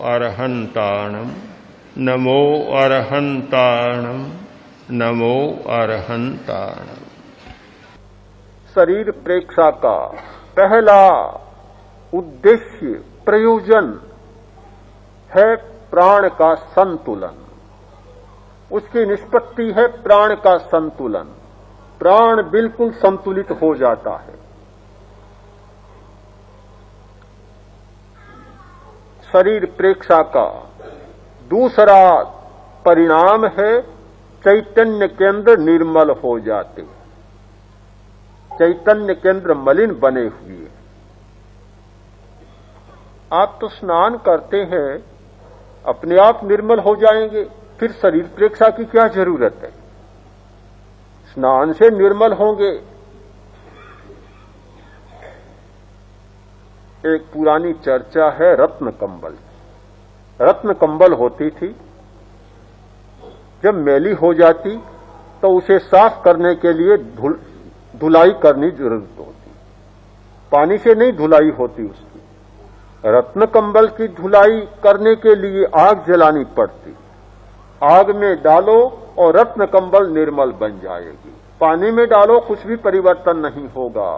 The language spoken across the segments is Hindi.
अरहंताणम नमो अरहंताणम नमो अरहंताणम। शरीर प्रेक्षा का पहला उद्देश्य प्रयोजन है प्राण का संतुलन। उसकी निष्पत्ति है प्राण का संतुलन। प्राण बिल्कुल संतुलित हो जाता है। शरीर प्रेक्षा का दूसरा परिणाम है चैतन्य केंद्र निर्मल हो जाते। चैतन्य केंद्र मलिन बने हुए। आप तो स्नान करते हैं, अपने आप निर्मल हो जाएंगे, फिर शरीर प्रेक्षा की क्या जरूरत है? स्नान से निर्मल होंगे। एक पुरानी चर्चा है रत्न कंबल। रत्न कंबल होती थी, जब मैली हो जाती तो उसे साफ करने के लिए धुलाई करनी जरूरत होती। पानी से नहीं धुलाई होती उसकी। रत्न कंबल की धुलाई करने के लिए आग जलानी पड़ती। आग में डालो और रत्न कंबल निर्मल बन जाएगी। पानी में डालो कुछ भी परिवर्तन नहीं होगा।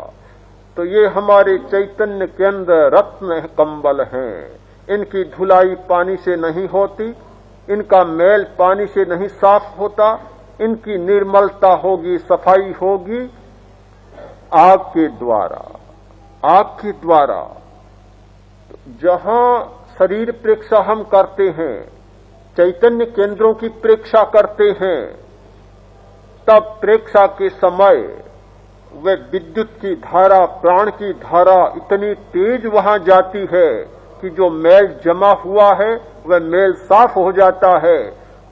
तो ये हमारे चैतन्य केंद्र रत्न कंबल हैं। इनकी धुलाई पानी से नहीं होती, इनका मैल पानी से नहीं साफ होता। इनकी निर्मलता होगी, सफाई होगी आग के द्वारा। आग के द्वारा जहां शरीर प्रेक्षा हम करते हैं, चैतन्य केंद्रों की प्रेक्षा करते हैं, तब प्रेक्षा के समय वह विद्युत की धारा, प्राण की धारा इतनी तेज वहां जाती है कि जो मैल जमा हुआ है वह मैल साफ हो जाता है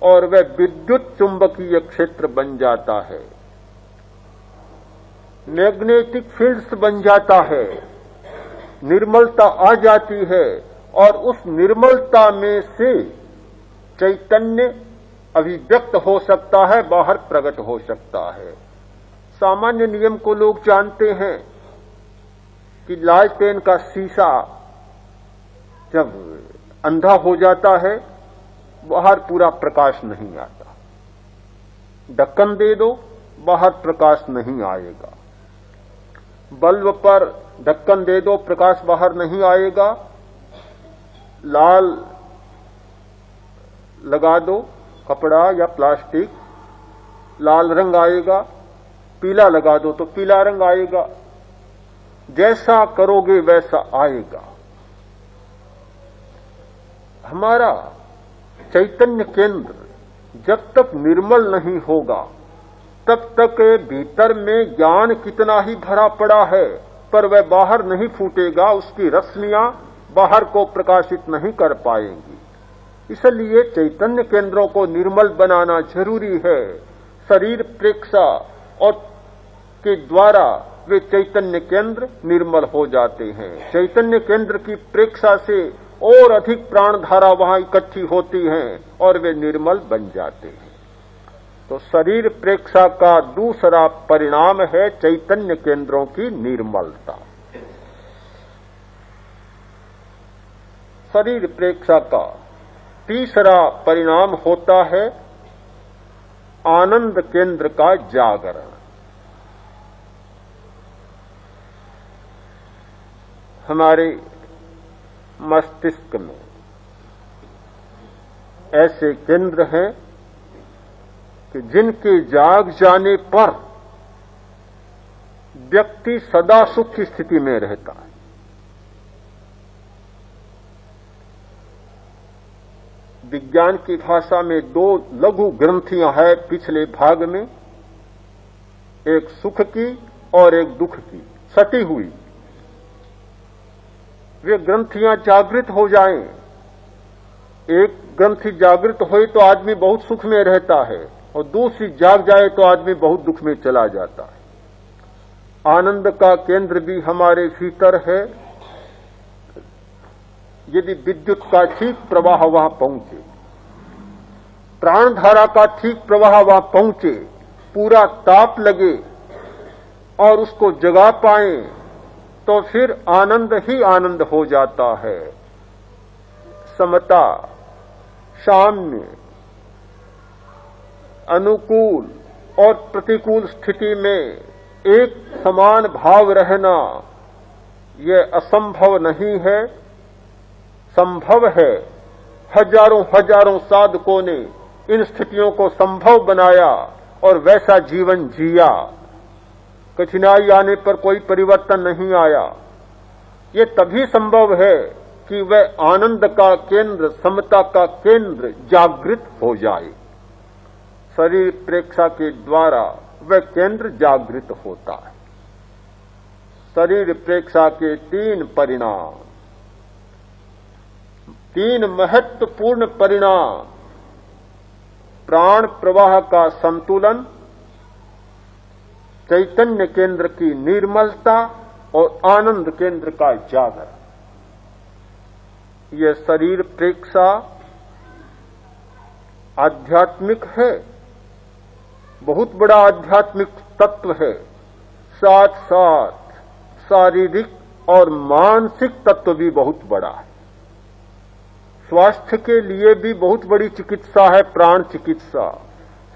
और वह विद्युत चुंबकीय क्षेत्र बन जाता है, मैग्नेटिक फील्ड्स बन जाता है। निर्मलता आ जाती है और उस निर्मलता में से चैतन्य अभिव्यक्त हो सकता है, बाहर प्रकट हो सकता है। सामान्य नियम को लोग जानते हैं कि लालटेन का शीशा जब अंधा हो जाता है, बाहर पूरा प्रकाश नहीं आता। ढक्कन दे दो, बाहर प्रकाश नहीं आएगा। बल्ब पर ढक्कन दे दो, प्रकाश बाहर नहीं आएगा। लाल लगा दो कपड़ा या प्लास्टिक, लाल रंग आएगा। पीला लगा दो तो पीला रंग आएगा। जैसा करोगे वैसा आएगा। हमारा चैतन्य केंद्र जब तक निर्मल नहीं होगा, तब तक भीतर में ज्ञान कितना ही भरा पड़ा है, पर वह बाहर नहीं फूटेगा। उसकी रश्मियां बाहर को प्रकाशित नहीं कर पाएंगी। इसलिए चैतन्य केंद्रों को निर्मल बनाना जरूरी है। शरीर प्रेक्षा और के द्वारा वे चैतन्य केंद्र निर्मल हो जाते हैं। चैतन्य केंद्र की प्रेक्षा से और अधिक प्राण धारा वहां इकट्ठी होती है और वे निर्मल बन जाते हैं। तो शरीर प्रेक्षा का दूसरा परिणाम है चैतन्य केंद्रों की निर्मलता। शरीर प्रेक्षा का तीसरा परिणाम होता है आनंद केंद्र का जागरण। हमारे मस्तिष्क में ऐसे केंद्र हैं कि जिनके जाग जाने पर व्यक्ति सदा सुख की स्थिति में रहता है। विज्ञान की भाषा में दो लघु ग्रंथियां हैं पिछले भाग में, एक सुख की और एक दुख की सटी हुई। वे ग्रंथियां जागृत हो जाएं, एक ग्रंथि जागृत होए तो आदमी बहुत सुख में रहता है और दूसरी जाग जाए तो आदमी बहुत दुख में चला जाता है। आनंद का केंद्र भी हमारे भीतर है। यदि विद्युत का ठीक प्रवाह वहां पहुंचे, प्राणधारा का ठीक प्रवाह वहां पहुंचे, पूरा ताप लगे और उसको जगा पाए, तो फिर आनंद ही आनंद हो जाता है। समता, साम्य, अनुकूल और प्रतिकूल स्थिति में एक समान भाव रहना यह असंभव नहीं है, संभव है। हजारों हजारों साधकों ने इन स्थितियों को संभव बनाया और वैसा जीवन जिया। कठिनाई आने पर कोई परिवर्तन नहीं आया। ये तभी संभव है कि वह आनंद का केंद्र, समता का केंद्र जागृत हो जाए। शरीर प्रेक्षा के द्वारा वह केंद्र जागृत होता है। शरीर प्रेक्षा के 3 परिणाम, 3 महत्वपूर्ण परिणाम: प्राण प्रवाह का संतुलन, चैतन्य केंद्र की निर्मलता और आनंद केंद्र का जागरण। यह शरीर प्रेक्षा आध्यात्मिक है, बहुत बड़ा आध्यात्मिक तत्व है, साथ साथ शारीरिक और मानसिक तत्व भी बहुत बड़ा है। स्वास्थ्य के लिए भी बहुत बड़ी चिकित्सा है प्राण चिकित्सा।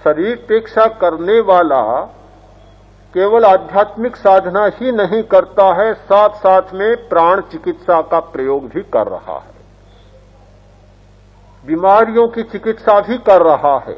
शरीर प्रेक्षा करने वाला केवल आध्यात्मिक साधना ही नहीं करता है, साथ साथ में प्राण चिकित्सा का प्रयोग भी कर रहा है, बीमारियों की चिकित्सा भी कर रहा है।